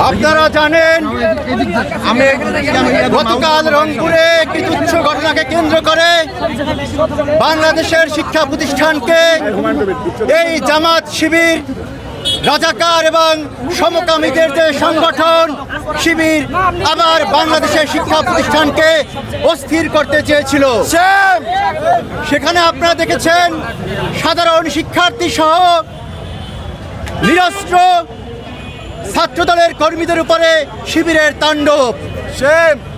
আপনারা জানেন গতকাল রংপুরে একটি তুচ্ছ ঘটনাকে কেন্দ্র করে বাংলাদেশের শিক্ষা প্রতিষ্ঠানকে এই জামাত শিবির রাজাকার এবং সমকামীদের যে সংগঠন শিবির আবার বাংলাদেশের শিক্ষা প্রতিষ্ঠানকে অস্থির করতে চেয়েছিল। সেখানে আপনারা দেখেছেন সাধারণ শিক্ষার্থী সহ নিরস্ত্র ছাত্রদলের কর্মীদের উপরে শিবিরের তাণ্ডব।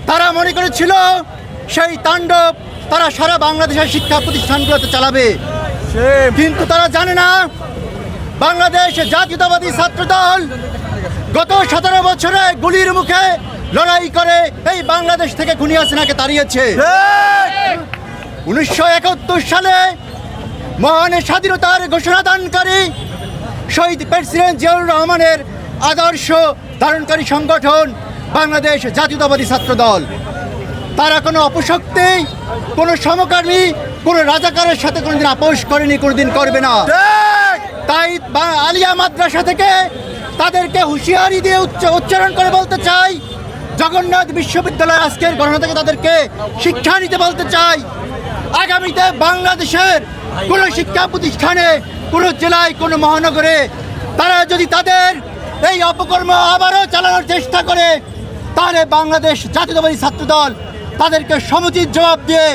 তারা মনে করেছিল সেই তাণ্ডব তারা সারা বাংলাদেশের শিক্ষা প্রতিষ্ঠানগুলোতে চালাবে, কিন্তু তারা জানে না বাংলাদেশ জাতীয়তাবাদী ছাত্রদল গত 17 বছরে গুলির মুখে লড়াই করে এই বাংলাদেশ থেকে খুনি হাসিনাকে তাড়িয়েছে। 1971 সালে মহান স্বাধীনতার ঘোষণাদানকারী শহীদ প্রেসিডেন্ট জিয়াউর রহমানের আদর্শ ধারণকারী সংগঠন বাংলাদেশ জাতীয়তাবাদী ছাত্রদল, তারা কোনো অপশক্তি, কোনো সমকামী, কোনো রাজাকারের সাথে কোনোদিন আপোষ করেনি, কোনোদিন করবে না। তাই আলিয়া মাদ্রাসা থেকে তাদেরকে হুঁশিয়ারি দিয়ে উচ্চারণ করে বলতে চাই, জগন্নাথ বিশ্ববিদ্যালয় আজকের ঘটনা থেকে তাদেরকে শিক্ষা নিতে বলতে চাই, আগামীতে বাংলাদেশের কোনো শিক্ষা প্রতিষ্ঠানে, কোনো জেলায়, কোনো মহানগরে তারা যদি তাদের এই অপকর্ম আবারও চালানোর চেষ্টা করে, তাহলে বাংলাদেশ জাতীয়তাবাদী ছাত্রদল তাদেরকে সমুচিত জবাব দিয়ে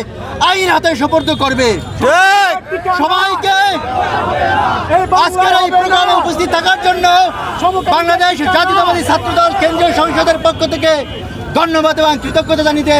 আইন হাতে সোপর্দ করবে। সবাইকে আজকের এই প্রোগ্রামে উপস্থিত থাকার জন্য বাংলাদেশ জাতীয়তাবাদী ছাত্রদল কেন্দ্রীয় সংসদের পক্ষ থেকে ধন্যবাদ এবং কৃতজ্ঞতা জানিয়ে